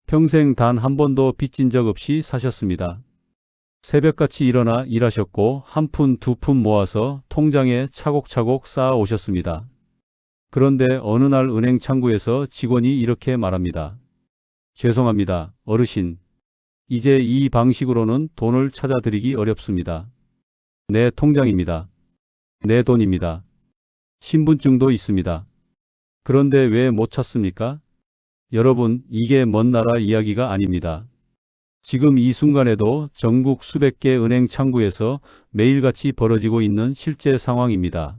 평생 단 한 번도 빚진 적 없이 사셨습니다. 새벽같이 일어나 일하셨고 한 푼 두 푼 모아서 통장에 차곡차곡 쌓아 오셨습니다. 그런데 어느 날 은행 창구에서 직원이 이렇게 말합니다. 죄송합니다, 어르신. 이제 이 방식으로는 돈을 찾아드리기 어렵습니다. 내 통장입니다. 내 돈입니다. 신분증도 있습니다. 그런데 왜 못 찾습니까? 여러분, 이게 먼 나라 이야기가 아닙니다. 지금 이 순간에도 전국 수백 개 은행 창구에서 매일같이 벌어지고 있는 실제 상황입니다.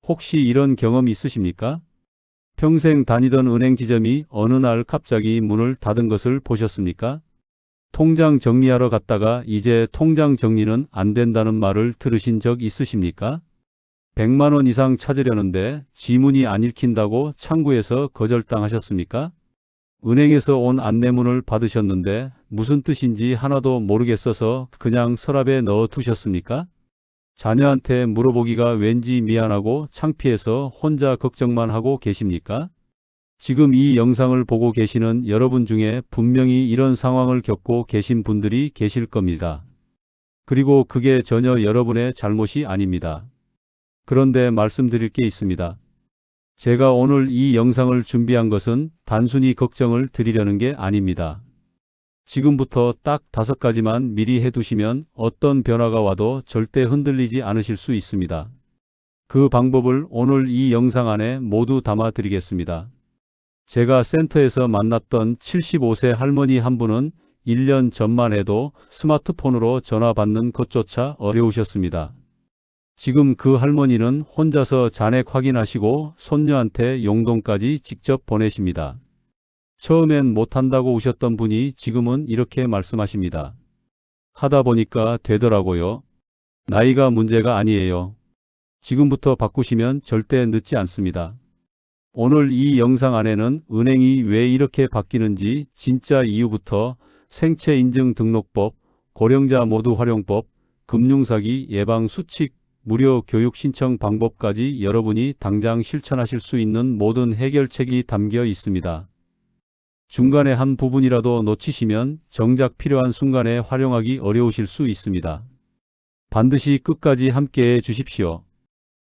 혹시 이런 경험 있으십니까? 평생 다니던 은행 지점이 어느 날 갑자기 문을 닫은 것을 보셨습니까? 통장 정리하러 갔다가 이제 통장 정리는 안 된다는 말을 들으신 적 있으십니까? 100만 원 이상 찾으려는데 지문이 안 읽힌다고 창구에서 거절당하셨습니까? 은행에서 온 안내문을 받으셨는데 무슨 뜻인지 하나도 모르겠어서 그냥 서랍에 넣어 두셨습니까? 자녀한테 물어보기가 왠지 미안하고 창피해서 혼자 걱정만 하고 계십니까? 지금 이 영상을 보고 계시는 여러분 중에 분명히 이런 상황을 겪고 계신 분들이 계실 겁니다. 그리고 그게 전혀 여러분의 잘못이 아닙니다. 그런데 말씀드릴 게 있습니다. 제가 오늘 이 영상을 준비한 것은 단순히 걱정을 드리려는 게 아닙니다. 지금부터 딱 5가지만 미리 해두시면 어떤 변화가 와도 절대 흔들리지 않으실 수 있습니다. 그 방법을 오늘 이 영상 안에 모두 담아 드리겠습니다. 제가 센터에서 만났던 75세 할머니 한 분은 1년 전만 해도 스마트폰으로 전화 받는 것조차 어려우셨습니다. 지금 그 할머니는 혼자서 잔액 확인하시고 손녀한테 용돈까지 직접 보내십니다. 처음엔 못한다고 우셨던 분이 지금은 이렇게 말씀하십니다. 하다 보니까 되더라고요. 나이가 문제가 아니에요. 지금부터 바꾸시면 절대 늦지 않습니다. 오늘 이 영상 안에는 은행이 왜 이렇게 바뀌는지 진짜 이유부터 생체인증등록법, 고령자 모두 활용법, 금융사기 예방 수칙, 무료 교육 신청 방법까지 여러분이 당장 실천하실 수 있는 모든 해결책이 담겨 있습니다. 중간에 한 부분이라도 놓치시면 정작 필요한 순간에 활용하기 어려우실 수 있습니다. 반드시 끝까지 함께해 주십시오.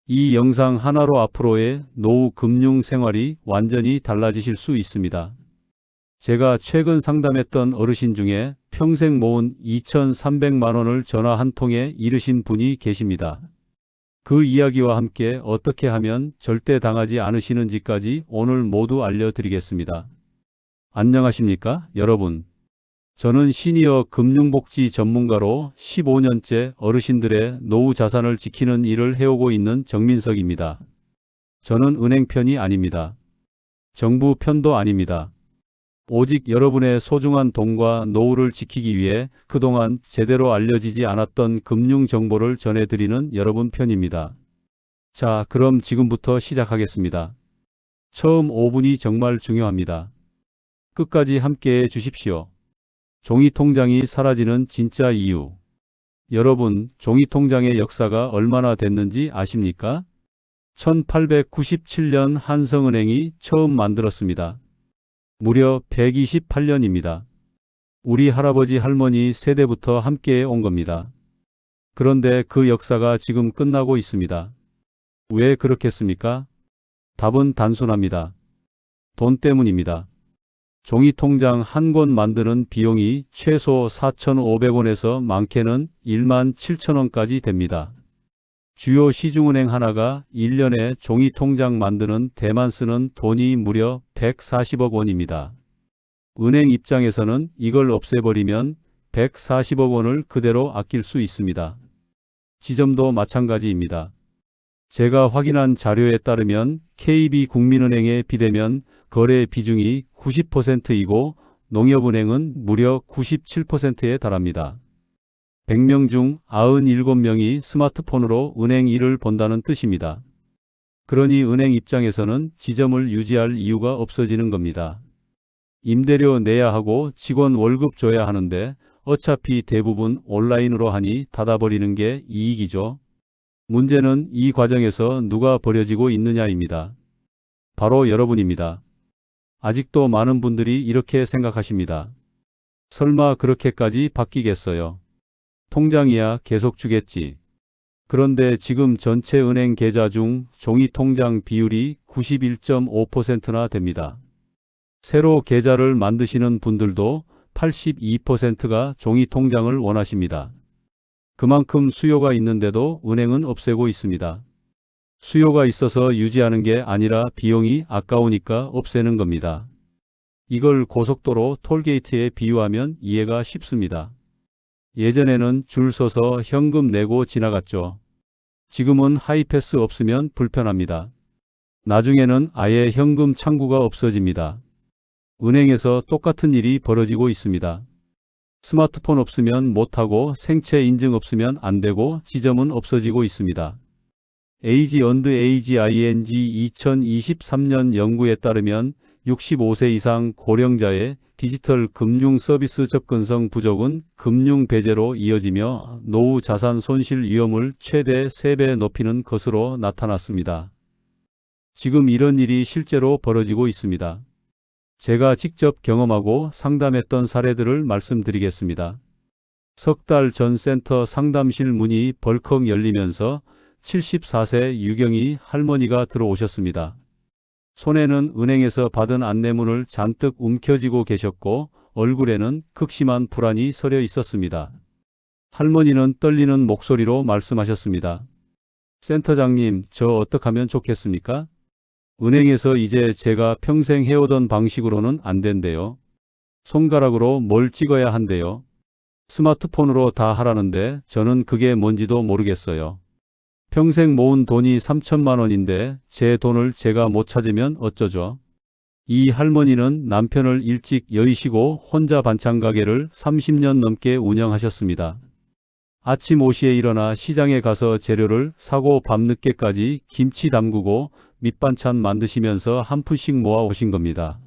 이 영상 하나로 앞으로의 노후 금융 생활이 완전히 달라지실 수 있습니다. 제가 최근 상담했던 어르신 중에 평생 모은 2,300만 원을 전화 한 통에 잃으신 분이 계십니다. 그 이야기와 함께 어떻게 하면 절대 당하지 않으시는지까지 오늘 모두 알려드리겠습니다. 안녕하십니까, 여러분. 저는 시니어 금융복지 전문가로 15년째 어르신들의 노후 자산을 지키는 일을 해오고 있는 정민석입니다. 저는 은행 편이 아닙니다. 정부 편도 아닙니다. 오직 여러분의 소중한 돈과 노후를 지키기 위해 그동안 제대로 알려지지 않았던 금융 정보를 전해드리는 여러분 편입니다. 자, 그럼 지금부터 시작하겠습니다. 처음 5분이 정말 중요합니다. 끝까지 함께해 주십시오. 종이통장이 사라지는 진짜 이유. 여러분, 종이통장의 역사가 얼마나 됐는지 아십니까? 1897년 한성은행이 처음 만들었습니다. 무려 128년입니다. 우리 할아버지 할머니 세대부터 함께해 온 겁니다. 그런데 그 역사가 지금 끝나고 있습니다. 왜 그렇겠습니까? 답은 단순합니다. 돈 때문입니다. 종이통장 한 권 만드는 비용이 최소 4,500원에서 많게는 17,000원까지 됩니다. 주요 시중은행 하나가 1년에 종이통장 만드는 데만 쓰는 돈이 무려 140억 원입니다. 은행 입장에서는 이걸 없애버리면 140억 원을 그대로 아낄 수 있습니다. 지점도 마찬가지입니다. 제가 확인한 자료에 따르면 KB국민은행에 비대면 거래 비중이 90%이고 농협은행은 무려 97%에 달합니다. 100명 중 97명이 스마트폰으로 은행 일을 본다는 뜻입니다. 그러니 은행 입장에서는 지점을 유지할 이유가 없어지는 겁니다. 임대료 내야 하고 직원 월급 줘야 하는데 어차피 대부분 온라인으로 하니 닫아버리는 게 이익이죠. 문제는 이 과정에서 누가 버려지고 있느냐입니다. 바로 여러분입니다. 아직도 많은 분들이 이렇게 생각하십니다. 설마 그렇게까지 바뀌겠어요? 통장이야 계속 주겠지. 그런데 지금 전체 은행 계좌 중 종이 통장 비율이 91.5%나 됩니다. 새로 계좌를 만드시는 분들도 82%가 종이 통장을 원하십니다. 그만큼 수요가 있는데도 은행은 없애고 있습니다. 수요가 있어서 유지하는 게 아니라 비용이 아까우니까 없애는 겁니다. 이걸 고속도로 톨게이트에 비유하면 이해가 쉽습니다. 예전에는 줄 서서 현금 내고 지나갔죠. 지금은 하이패스 없으면 불편합니다. 나중에는 아예 현금 창구가 없어집니다. 은행에서 똑같은 일이 벌어지고 있습니다. 스마트폰 없으면 못하고 생체 인증 없으면 안 되고 지점은 없어지고 있습니다. AG&AGING 2023년 연구에 따르면 65세 이상 고령자의 디지털 금융 서비스 접근성 부족은 금융 배제로 이어지며 노후 자산 손실 위험을 최대 3배 높이는 것으로 나타났습니다. 지금 이런 일이 실제로 벌어지고 있습니다. 제가 직접 경험하고 상담했던 사례들을 말씀드리겠습니다. 석 달 전 센터 상담실 문이 벌컥 열리면서 74세 유경이 할머니가 들어오셨습니다. 손에는 은행에서 받은 안내문을 잔뜩 움켜쥐고 계셨고 얼굴에는 극심한 불안이 서려 있었습니다. 할머니는 떨리는 목소리로 말씀하셨습니다. 센터장님, 저 어떻게 하면 좋겠습니까? 은행에서 이제 제가 평생 해오던 방식으로는 안 된대요. 손가락으로 뭘 찍어야 한대요. 스마트폰으로 다 하라는데 저는 그게 뭔지도 모르겠어요. 평생 모은 돈이 3천만 원인데 제 돈을 제가 못 찾으면 어쩌죠? 이 할머니는 남편을 일찍 여의시고 혼자 반찬 가게를 30년 넘게 운영하셨습니다. 아침 5시에 일어나 시장에 가서 재료를 사고 밤늦게까지 김치 담그고 밑반찬 만드시면서 한 푼씩 모아 오신 겁니다.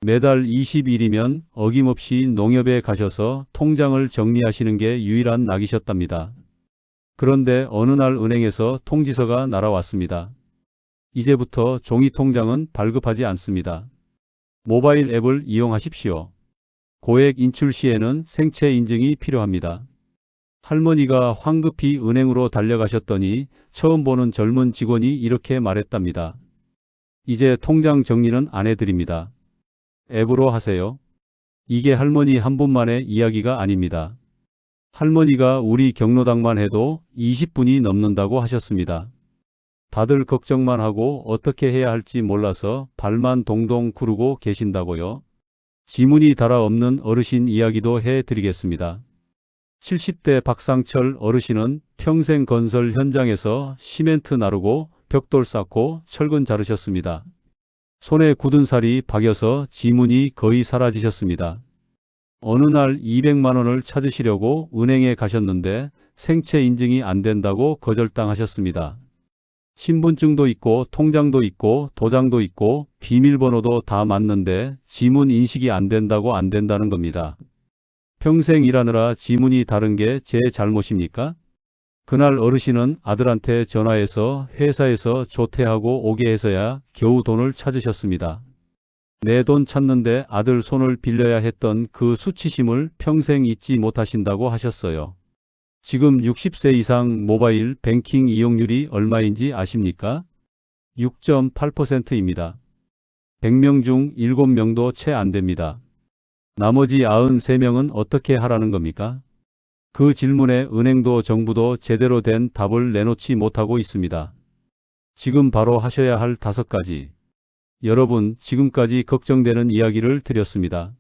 매달 20일이면 어김없이 농협에 가셔서 통장을 정리하시는 게 유일한 낙이셨답니다. 그런데 어느 날 은행에서 통지서가 날아왔습니다. 이제부터 종이 통장은 발급하지 않습니다. 모바일 앱을 이용하십시오. 고액 인출 시에는 생체 인증이 필요합니다. 할머니가 황급히 은행으로 달려가셨더니 처음 보는 젊은 직원이 이렇게 말했답니다. 이제 통장 정리는 안 해드립니다. 앱으로 하세요. 이게 할머니 한 분만의 이야기가 아닙니다. 할머니가 우리 경로당만 해도 20분이 넘는다고 하셨습니다. 다들 걱정만 하고 어떻게 해야 할지 몰라서 발만 동동 구르고 계신다고요. 지문이 달아 없는 어르신 이야기도 해드리겠습니다. 70대 박상철 어르신은 평생 건설 현장에서 시멘트 나르고 벽돌 쌓고 철근 자르셨습니다. 손에 굳은 살이 박여서 지문이 거의 사라지셨습니다. 어느 날 200만 원을 찾으시려고 은행에 가셨는데 생체 인증이 안 된다고 거절당하셨습니다. 신분증도 있고 통장도 있고 도장도 있고 비밀번호도 다 맞는데 지문 인식이 안 된다고 안 된다는 겁니다. 평생 일하느라 지문이 다른 게 제 잘못입니까? 그날 어르신은 아들한테 전화해서 회사에서 조퇴하고 오게 해서야 겨우 돈을 찾으셨습니다. 내 돈 찾는데 아들 손을 빌려야 했던 그 수치심을 평생 잊지 못하신다고 하셨어요. 지금 60세 이상 모바일 뱅킹 이용률이 얼마인지 아십니까? 6.8%입니다. 100명 중 7명도 채 안 됩니다. 나머지 93명은 어떻게 하라는 겁니까? 그 질문에 은행도 정부도 제대로 된 답을 내놓지 못하고 있습니다. 지금 바로 하셔야 할 5가지. 여러분, 지금까지 걱정되는 이야기를 드렸습니다.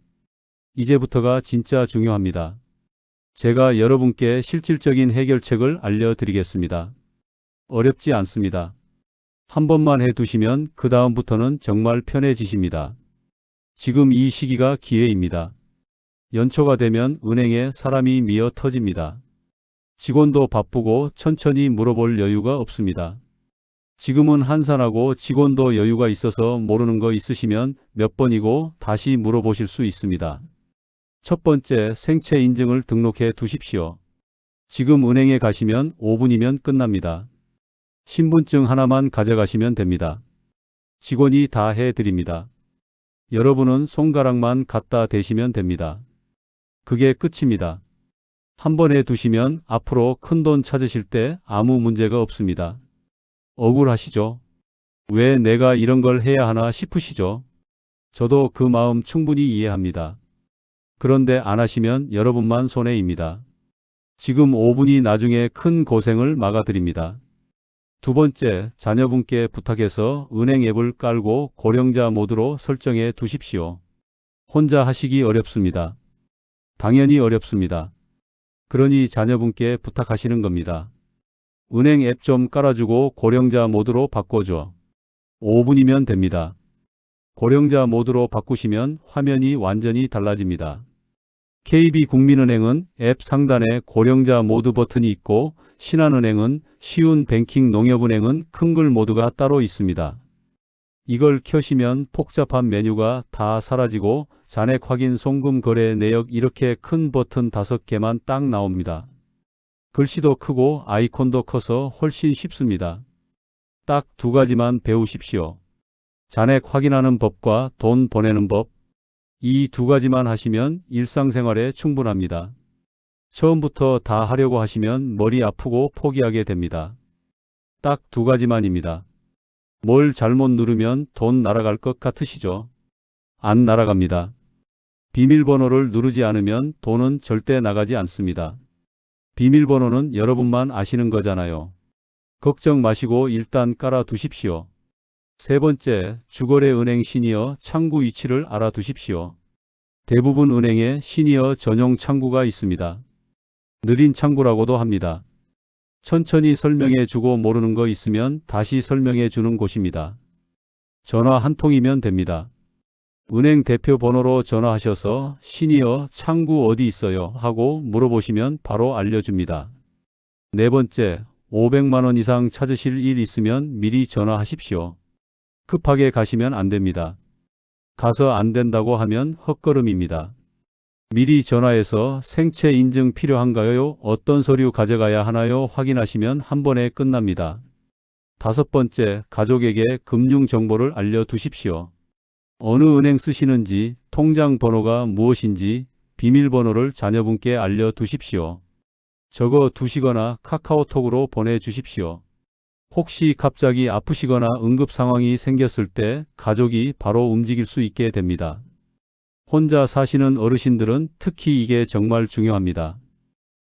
이제부터가 진짜 중요합니다. 제가 여러분께 실질적인 해결책을 알려드리겠습니다. 어렵지 않습니다. 한 번만 해두시면 그 다음부터는 정말 편해지십니다. 지금 이 시기가 기회입니다. 연초가 되면 은행에 사람이 미어 터집니다. 직원도 바쁘고 천천히 물어볼 여유가 없습니다. 지금은 한산하고 직원도 여유가 있어서 모르는 거 있으시면 몇 번이고 다시 물어보실 수 있습니다. 첫 번째, 생체 인증을 등록해 두십시오. 지금 은행에 가시면 5분이면 끝납니다. 신분증 하나만 가져가시면 됩니다. 직원이 다 해드립니다. 여러분은 손가락만 갖다 대시면 됩니다. 그게 끝입니다. 한 번 해두시면 앞으로 큰돈 찾으실 때 아무 문제가 없습니다. 억울하시죠? 왜 내가 이런 걸 해야 하나 싶으시죠? 저도 그 마음 충분히 이해합니다. 그런데 안 하시면 여러분만 손해입니다. 지금 5분이 나중에 큰 고생을 막아드립니다. 두 번째, 자녀분께 부탁해서 은행 앱을 깔고 고령자 모드로 설정해 두십시오. 혼자 하시기 어렵습니다. 당연히 어렵습니다. 그러니 자녀분께 부탁하시는 겁니다. 은행 앱 좀 깔아주고 고령자 모드로 바꿔줘. 5분이면 됩니다. 고령자 모드로 바꾸시면 화면이 완전히 달라집니다. KB국민은행은 앱 상단에 고령자 모드 버튼이 있고 신한은행은 쉬운 뱅킹 농협은행은 큰글 모드가 따로 있습니다. 이걸 켜시면 복잡한 메뉴가 다 사라지고 잔액 확인, 송금, 거래, 내역 이렇게 큰 버튼 5개만 딱 나옵니다. 글씨도 크고 아이콘도 커서 훨씬 쉽습니다. 딱 2가지만 배우십시오. 잔액 확인하는 법과 돈 보내는 법. 이 2가지만 하시면 일상생활에 충분합니다. 처음부터 다 하려고 하시면 머리 아프고 포기하게 됩니다. 딱 2가지만입니다. 뭘 잘못 누르면 돈 날아갈 것 같으시죠? 안 날아갑니다. 비밀번호를 누르지 않으면 돈은 절대 나가지 않습니다. 비밀번호는 여러분만 아시는 거잖아요. 걱정 마시고 일단 깔아 두십시오. 세 번째, 주거래 은행 시니어 창구 위치를 알아두십시오. 대부분 은행에 시니어 전용 창구가 있습니다. 느린 창구라고도 합니다. 천천히 설명해 주고 모르는 거 있으면 다시 설명해 주는 곳입니다. 전화 한 통이면 됩니다. 은행 대표 번호로 전화하셔서 시니어 창구 어디 있어요? 하고 물어보시면 바로 알려줍니다. 네 번째, 500만 원 이상 찾으실 일 있으면 미리 전화하십시오. 급하게 가시면 안 됩니다. 가서 안 된다고 하면 헛걸음입니다. 미리 전화해서 생체 인증 필요한가요? 어떤 서류 가져가야 하나요? 확인하시면 한 번에 끝납니다. 5번째, 가족에게 금융 정보를 알려두십시오. 어느 은행 쓰시는지, 통장 번호가 무엇인지, 비밀번호를 자녀분께 알려두십시오. 적어 두시거나 카카오톡으로 보내주십시오. 혹시 갑자기 아프시거나 응급 상황이 생겼을 때 가족이 바로 움직일 수 있게 됩니다. 혼자 사시는 어르신들은 특히 이게 정말 중요합니다.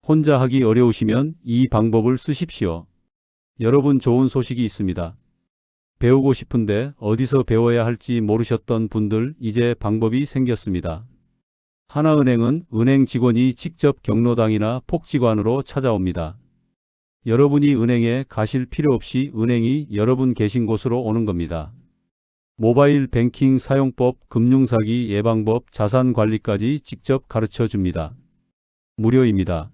혼자 하기 어려우시면 이 방법을 쓰십시오. 여러분, 좋은 소식이 있습니다. 배우고 싶은데 어디서 배워야 할지 모르셨던 분들, 이제 방법이 생겼습니다. 하나은행은 은행 직원이 직접 경로당이나 복지관으로 찾아옵니다. 여러분이 은행에 가실 필요 없이 은행이 여러분 계신 곳으로 오는 겁니다. 모바일 뱅킹 사용법, 금융사기 예방법, 자산관리까지 직접 가르쳐 줍니다. 무료입니다.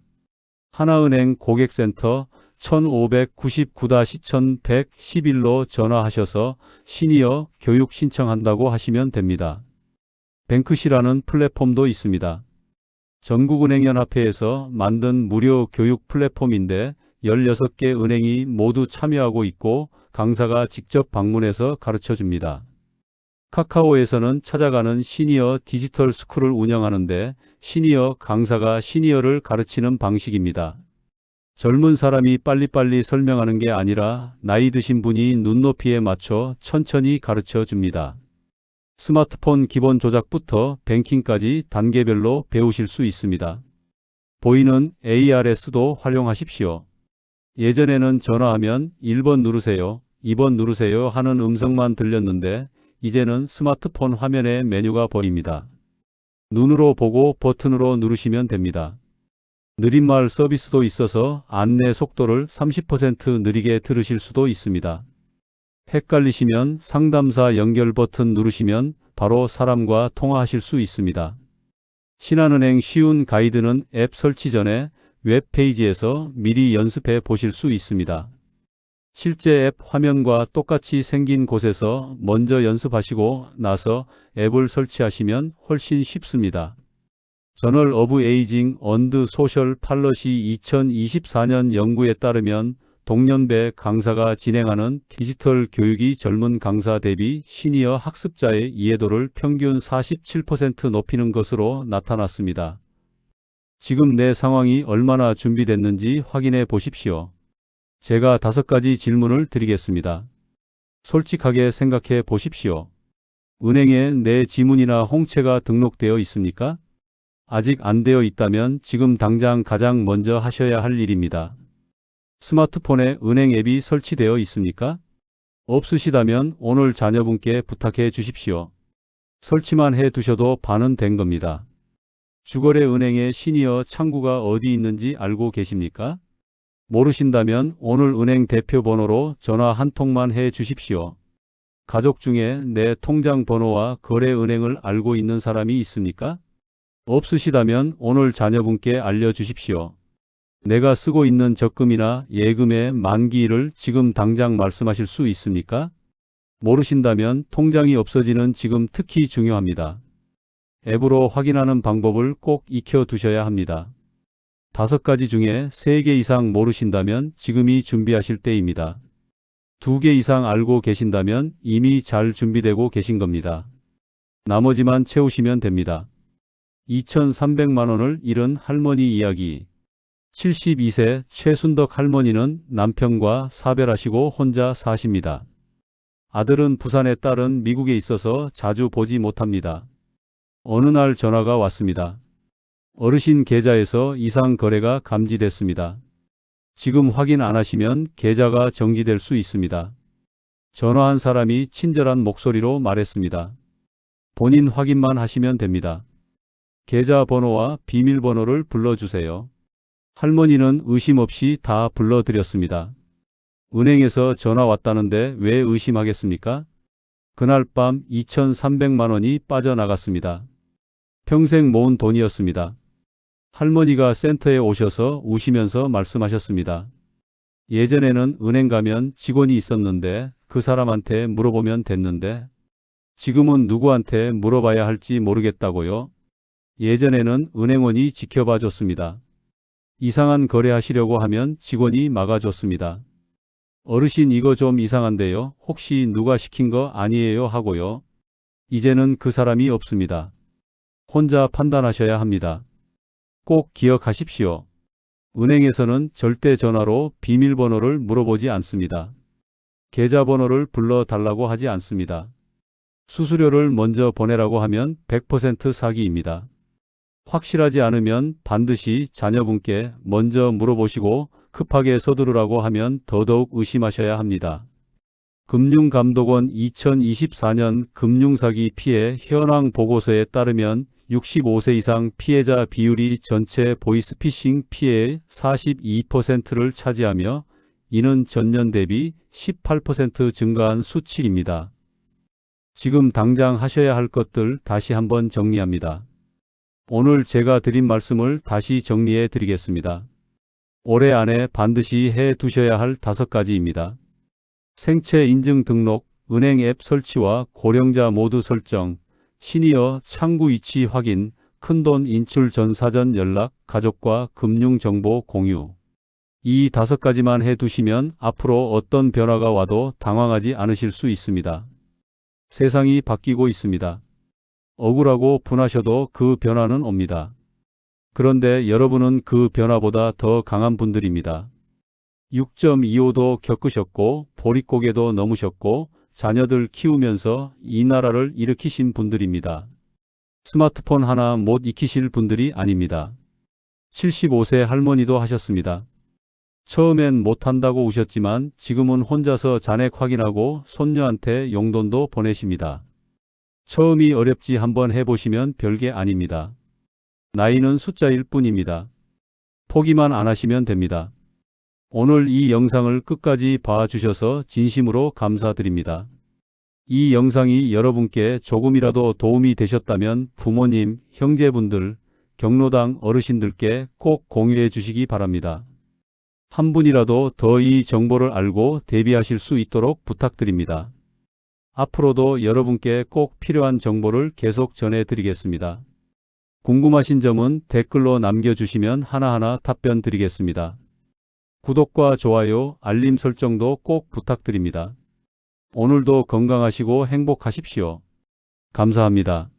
하나은행 고객센터 1599-1111로 전화하셔서 시니어 교육 신청한다고 하시면 됩니다. 뱅크시라는 플랫폼도 있습니다. 전국은행연합회에서 만든 무료 교육 플랫폼인데 16개 은행이 모두 참여하고 있고 강사가 직접 방문해서 가르쳐줍니다. 카카오에서는 찾아가는 시니어 디지털 스쿨을 운영하는데 시니어 강사가 시니어를 가르치는 방식입니다. 젊은 사람이 빨리빨리 설명하는 게 아니라 나이 드신 분이 눈높이에 맞춰 천천히 가르쳐 줍니다. 스마트폰 기본 조작부터 뱅킹까지 단계별로 배우실 수 있습니다. 보이는 ARS도 활용하십시오. 예전에는 전화하면 1번 누르세요, 2번 누르세요 하는 음성만 들렸는데 이제는 스마트폰 화면에 메뉴가 보입니다. 눈으로 보고 버튼으로 누르시면 됩니다. 느린말 서비스도 있어서 안내 속도를 30% 느리게 들으실 수도 있습니다. 헷갈리시면 상담사 연결 버튼 누르시면 바로 사람과 통화하실 수 있습니다. 신한은행 쉬운 가이드는 앱 설치 전에 웹페이지에서 미리 연습해 보실 수 있습니다. 실제 앱 화면과 똑같이 생긴 곳에서 먼저 연습하시고 나서 앱을 설치하시면 훨씬 쉽습니다. 저널 오브 에이징 언드 소셜 팔러시 2024년 연구에 따르면 동년배 강사가 진행하는 디지털 교육이 젊은 강사 대비 시니어 학습자의 이해도를 평균 47% 높이는 것으로 나타났습니다. 지금 내 상황이 얼마나 준비됐는지 확인해 보십시오. 제가 5가지 질문을 드리겠습니다. 솔직하게 생각해 보십시오. 은행에 내 지문이나 홍채가 등록되어 있습니까? 아직 안 되어 있다면 지금 당장 가장 먼저 하셔야 할 일입니다. 스마트폰에 은행 앱이 설치되어 있습니까? 없으시다면 오늘 자녀분께 부탁해 주십시오. 설치만 해 두셔도 반은 된 겁니다. 주거래 은행의 시니어 창구가 어디 있는지 알고 계십니까? 모르신다면 오늘 은행 대표 번호로 전화 한 통만 해 주십시오. 가족 중에 내 통장 번호와 거래 은행을 알고 있는 사람이 있습니까? 없으시다면 오늘 자녀분께 알려주십시오. 내가 쓰고 있는 적금이나 예금의 만기일을 지금 당장 말씀하실 수 있습니까? 모르신다면 통장이 없어지는 지금 특히 중요합니다. 앱으로 확인하는 방법을 꼭 익혀 두셔야 합니다. 5가지 중에 3개 이상 모르신다면 지금이 준비하실 때입니다. 2개 이상 알고 계신다면 이미 잘 준비되고 계신 겁니다. 나머지만 채우시면 됩니다. 2,300만 원을 잃은 할머니 이야기. 72세 최순덕 할머니는 남편과 사별하시고 혼자 사십니다. 아들은 부산에, 딸은 미국에 있어서 자주 보지 못합니다. 어느 날 전화가 왔습니다. 어르신 계좌에서 이상 거래가 감지됐습니다. 지금 확인 안 하시면 계좌가 정지될 수 있습니다. 전화한 사람이 친절한 목소리로 말했습니다. 본인 확인만 하시면 됩니다. 계좌 번호와 비밀번호를 불러주세요. 할머니는 의심 없이 다 불러드렸습니다. 은행에서 전화 왔다는데 왜 의심하겠습니까? 그날 밤 2,300만 원이 빠져나갔습니다. 평생 모은 돈이었습니다. 할머니가 센터에 오셔서 우시면서 말씀하셨습니다. 예전에는 은행 가면 직원이 있었는데 그 사람한테 물어보면 됐는데 지금은 누구한테 물어봐야 할지 모르겠다고요. 예전에는 은행원이 지켜봐 줬습니다. 이상한 거래하시려고 하면 직원이 막아줬습니다. 어르신 이거 좀 이상한데요. 혹시 누가 시킨 거 아니에요 하고요. 이제는 그 사람이 없습니다. 혼자 판단하셔야 합니다. 꼭 기억하십시오. 은행에서는 절대 전화로 비밀번호를 물어보지 않습니다. 계좌번호를 불러달라고 하지 않습니다. 수수료를 먼저 보내라고 하면 100% 사기입니다. 확실하지 않으면 반드시 자녀분께 먼저 물어보시고 급하게 서두르라고 하면 더더욱 의심하셔야 합니다. 금융감독원 2024년 금융사기 피해 현황 보고서에 따르면 65세 이상 피해자 비율이 전체 보이스피싱 피해의 42%를 차지하며 이는 전년 대비 18% 증가한 수치입니다. 지금 당장 하셔야 할 것들 다시 한번 정리합니다. 오늘 제가 드린 말씀을 다시 정리해 드리겠습니다. 올해 안에 반드시 해 두셔야 할 5가지입니다. 생체 인증 등록, 은행 앱 설치와 고령자 모드 설정, 시니어 창구 위치 확인, 큰돈 인출 전 사전 연락, 가족과 금융정보 공유. 이 5가지만 해 두시면 앞으로 어떤 변화가 와도 당황하지 않으실 수 있습니다. 세상이 바뀌고 있습니다. 억울하고 분하셔도 그 변화는 옵니다. 그런데 여러분은 그 변화보다 더 강한 분들입니다. 6.25도 겪으셨고 보릿고개도 넘으셨고 자녀들 키우면서 이 나라를 일으키신 분들입니다. 스마트폰 하나 못 익히실 분들이 아닙니다. 75세 할머니도 하셨습니다. 처음엔 못한다고 우셨지만 지금은 혼자서 잔액 확인하고 손녀한테 용돈도 보내십니다. 처음이 어렵지 한번 해보시면 별게 아닙니다. 나이는 숫자일 뿐입니다. 포기만 안 하시면 됩니다. 오늘 이 영상을 끝까지 봐주셔서 진심으로 감사드립니다. 이 영상이 여러분께 조금이라도 도움이 되셨다면 부모님, 형제분들, 경로당 어르신들께 꼭 공유해 주시기 바랍니다. 한 분이라도 더 이 정보를 알고 대비하실 수 있도록 부탁드립니다. 앞으로도 여러분께 꼭 필요한 정보를 계속 전해드리겠습니다. 궁금하신 점은 댓글로 남겨주시면 하나하나 답변 드리겠습니다. 구독과 좋아요, 알림 설정도 꼭 부탁드립니다. 오늘도 건강하시고 행복하십시오. 감사합니다.